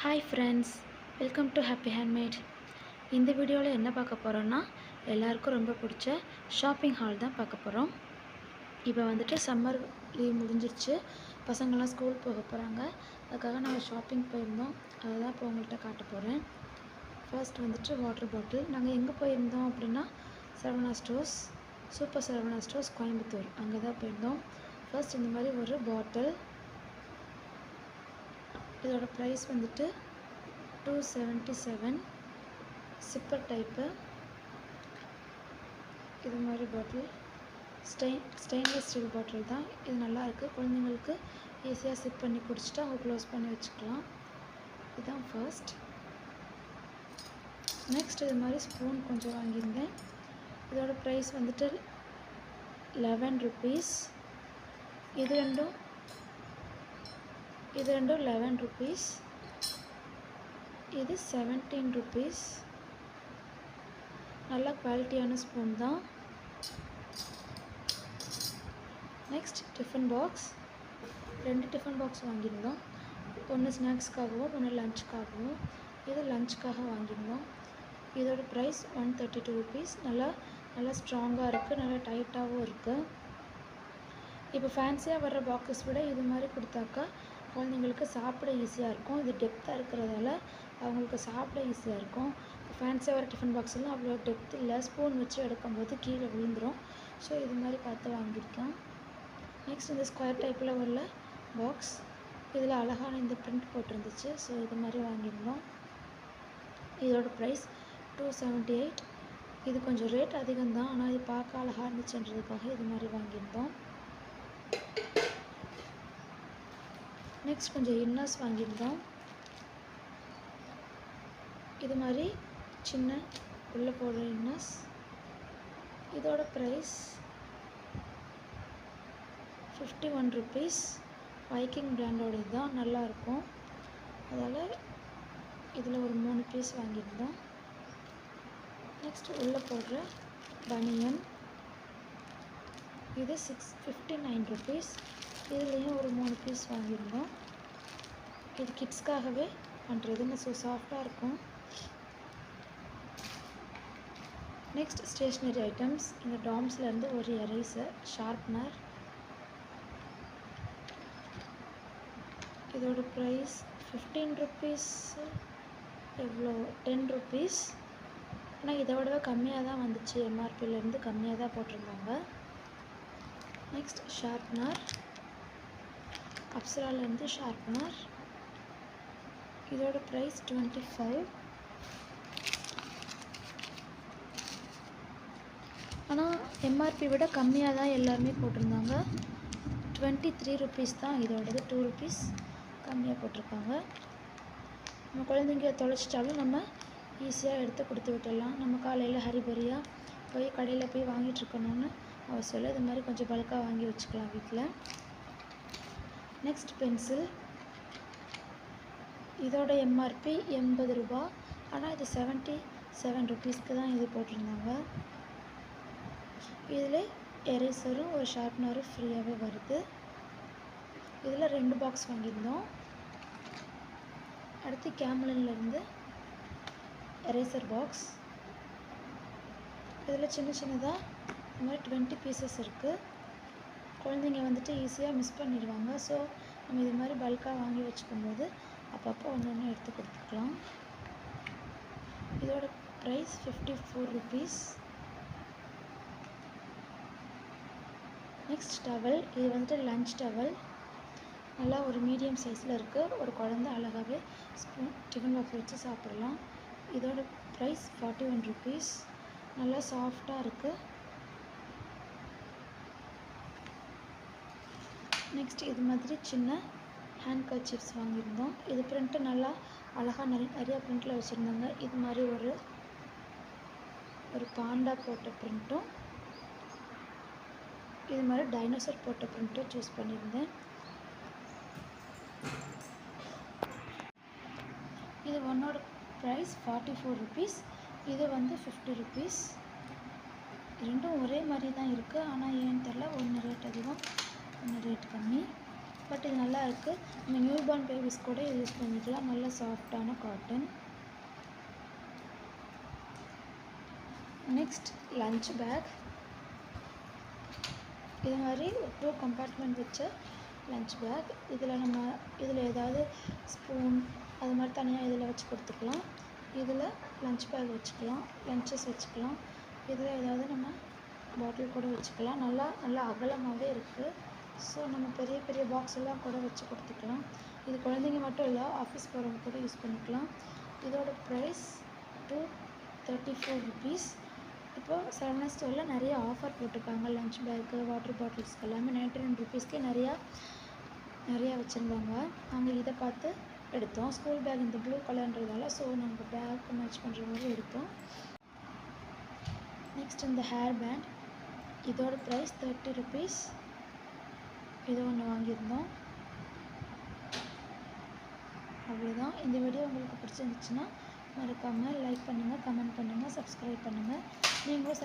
Hi friends, welcome to happy handmade. இந்த வீடியோவில் என்ன பார்க்க போகிறோன்னா, எல்லாருக்கும் ரொம்ப பிடிச்ச ஷாப்பிங் ஹால் தான் பார்க்க போகிறோம். இப்போ வந்துட்டு சம்மர் லீவ் முடிஞ்சிருச்சு, பசங்கள்லாம் ஸ்கூல் போக போகிறாங்க. அதுக்காக நாங்கள் ஷாப்பிங் போயிருந்தோம், அதை தான் இப்போ உங்கள்கிட்ட காட்ட போகிறேன். ஃபர்ஸ்ட் வந்துட்டு வாட்டர் பாட்டில். நாங்கள் எங்கே போயிருந்தோம் அப்படின்னா, Saravana stores, super Saravana stores Coimbatore, அங்கே தான் போயிருந்தோம். ஃபர்ஸ்ட் இந்த மாதிரி ஒரு பாட்டில், இதோட ப்ரைஸ் வந்துட்டு $277. சிப்பர் டைப்பு. இது மாதிரி பாட்டில் ஸ்டெயின்லெஸ் ஸ்டீல் பாட்டில் தான். இது நல்லாயிருக்கு, குழந்தைங்களுக்கு ஈஸியாக சிப் பண்ணி குடிச்சிட்டு அவங்க க்ளோஸ் பண்ணி வச்சுக்கலாம். இதுதான் ஃபர்ஸ்ட். நெக்ஸ்ட் இது மாதிரி ஸ்பூன் கொஞ்சம் வாங்கியிருந்தேன். இதோட ப்ரைஸ் வந்துட்டு ₹11. இது ரெண்டும் ₹11. இது ₹17. நல்ல குவாலிட்டியான ஸ்பூன் தான். Next tiffin box. 2 tiffin box வாங்கியிருந்தோம். ஒன்று ஸ்நாக்ஸ்க்காகவும் ஒன்று லஞ்சுக்காகவும். இது லஞ்சுக்காக வாங்கியிருந்தோம். இதோட ப்ரைஸ் $132. நல்லா ஸ்ட்ராங்காக இருக்குது, நல்லா டைட்டாகவும் இருக்குது. இப்போ ஃபேன்சியாக வர்ற பாக்ஸஸ் விட இது மாதிரி கொடுத்தாக்கா குழந்தைங்களுக்கு சாப்பிட ஈஸியாக இருக்கும். இது டெப்த்தாக இருக்கிறதால அவங்களுக்கு சாப்பிட ஈஸியாக இருக்கும். ஃபேன்சியாக வர டிஃபன் பாக்ஸ்லாம் அவ்வளோ டெப்த் இல்லை, ஸ்பூன் வச்சு எடுக்கும்போது கீழே விழுந்துடும். ஸோ இது மாதிரி பார்த்து வாங்கியிருக்கோம். நெக்ஸ்ட் இந்த ஸ்கொயர் டைப்பில் உள்ள பாக்ஸ், இதில் அழகான இந்த பிரிண்ட் போட்டிருந்துச்சு. ஸோ இது மாதிரி வாங்கியிருந்தோம். இதோட ப்ரைஸ் $278. இது கொஞ்சம் ரேட் அதிகம்தான், ஆனால் இது பார்க்க அழகாக இருந்துச்சுன்றதுக்காக இது மாதிரி வாங்கியிருந்தோம். நெக்ஸ்ட் கொஞ்சம் இன்னர்ஸ் வாங்கியிருந்தோம். இது மாதிரி சின்ன உள்ளே போடுற இன்னர்ஸ். இதோட ப்ரைஸ் $51. வைக்கிங் பிராண்டோட இதுதான், நல்லாயிருக்கும். அதால் இதில் ஒரு 3 பீஸ் வாங்கியிருந்தோம். நெக்ஸ்ட் உள்ளே போடுற பனியன், இது $59. இதுலேயும் ஒரு 3 பீஸ் வாங்கியிருந்தோம். இது கிட்ஸ்க்காகவே பண்ணுறதுன்னு, ஸோ சாஃப்டாக இருக்கும். Next stationery items. இந்த டாம்ஸ்லேருந்து ஒரு எரேசர், ஷார்ப்னர். இதோட ப்ரைஸ் $15. எவ்வளோ $10. ஆனால் இதை விடவே கம்மியாக தான் வந்துச்சு, எம்ஆர்பியிலேருந்து கம்மியாக தான் போட்டிருந்தாங்க. நெக்ஸ்ட் ஷார்ப்னர், அப்சராலேருந்து ஷார்ப்னர். இதோட ப்ரைஸ் $25. ஆனால் எம்ஆர்பி விட கம்மியாக தான் எல்லாருமே போட்டிருந்தாங்க. $23 தான் இதோடது, $2 கம்மியாக போட்டிருக்காங்க. நம்ம குழந்தைங்க தொலைச்சிட்டாலும் நம்ம ஈஸியாக எடுத்து கொடுத்து விட்டுடலாம். நம்ம காலையில் ஹரிபரியாக போய் கடையில் போய் வாங்கிட்டுருக்கணும்னு அவசியம் இல்லை. இது மாதிரி கொஞ்சம் பல்காக வாங்கி வச்சுக்கலாம் வீட்டில். Next pencil. இதோட எம்ஆர்பி $80. ஆனால் இது $77 தான் இது போட்டிருந்தாங்க. இதில் எரேசரும் ஒரு ஷார்ப்னரும் ஃப்ரீயாகவே வருது. இதில் 2 பாக்ஸ் வாங்கியிருந்தோம். அடுத்து கேம்லின்லேருந்து எரேசர் பாக்ஸ். இதில் சின்னதாக இந்த மாதிரி 20 பீசஸ் இருக்குது. குழந்தைங்க வந்துட்டு ஈஸியாக மிஸ் பண்ணிடுவாங்க. ஸோ நம்ம இது மாதிரி பல்காக வாங்கி வச்சுக்கும்போது அப்பப்போ ஒன்று எடுத்து கொடுத்துக்கலாம். இதோட ப்ரைஸ் $54. Next towel. இது வந்துட்டு லஞ்ச் டவல், நல்லா ஒரு மீடியம் சைஸில் இருக்குது. ஒரு குழந்தை அழகாகவே ஸ்பூன் டிஃபன் பாக்ஸ் வச்சு சாப்பிடலாம். இதோட ப்ரைஸ் $41. நல்லா சாஃப்டாக இருக்குது. நெக்ஸ்ட் இது மாதிரி சின்ன ஹேண்ட் கர்ச்சீஃப்ஸ் வாங்கியிருந்தோம். இது பிரிண்ட்டு நல்லா அழகாக நிறையா பிரிண்ட்டில் வச்சுருந்தாங்க. இது மாதிரி ஒரு பாண்டா போட்ட பிரிண்ட்டும், இது மாதிரி டைனோசர் போட்ட பிரிண்ட்டும் சூஸ் பண்ணியிருந்தேன். இது ஒன்னோட ப்ரைஸ் $44. இது வந்து $50. ரெண்டும் ஒரே மாதிரி தான் இருக்குது, ஆனால் ஏன்னு தெரில, ஒன்று ரேட் அதிகம் ஒன்று ரேட் கம்மி. பட் இது நல்லா இருக்குது. நம்ம நியூ பார்ன் பேபிஸ் கூட யூஸ் பண்ணிக்கலாம். நல்ல சாஃப்டான காட்டன். Next lunch back. இது மாதிரி 2 கம்பார்ட்மெண்ட் வச்ச லஞ்ச் பேக். இதில் ஏதாவது ஸ்பூன் அது மாதிரி தனியாக இதில் வச்சு கொடுத்துக்கலாம். இதில் லஞ்ச் பேக் வச்சுக்கலாம், லஞ்சஸ் வச்சுக்கலாம். இதில் ஏதாவது நம்ம பாட்டில் கூட வச்சுக்கலாம். நல்லா அகலமாகவே இருக்குது. ஸோ நம்ம பெரிய பெரிய பாக்ஸ் எல்லாம் கூட வச்சு கொடுத்துக்கலாம். இது குழந்தைங்க மட்டும் இல்லை, ஆஃபீஸ் போகிறவங்க கூட யூஸ் பண்ணிக்கலாம். இதோட ப்ரைஸ் 234 rupees. இப்போ சரவணா ஸ்டோரில் நிறைய ஆஃபர் போட்டிருக்காங்க. லஞ்ச் பேக்கு, வாட்டர் பாட்டில்ஸ்க்கு எல்லாமே 99 rupeesக்கே நிறையா வச்சுருந்தாங்க. நாங்கள் இதை பார்த்து எடுத்தோம். ஸ்கூல் பேக் இந்த ப்ளூ கலர்ன்றதால ஸோ நாங்கள் பேக் மேட்ச் பண்ணுற மாதிரி எடுத்தோம். நெக்ஸ்ட் இந்த ஹேர் பேண்ட். இதோட ப்ரைஸ் 30 rupees. இது ஒன்று வாங்கியிருந்தோம். அவ்வளோதான். இந்த வீடியோ உங்களுக்கு பிடிச்சிருந்துச்சுன்னா மறக்காமல் லைக் பண்ணுங்கள், கமெண்ட் பண்ணுங்கள், சப்ஸ்கிரைப் பண்ணுங்கள். நீங்களும்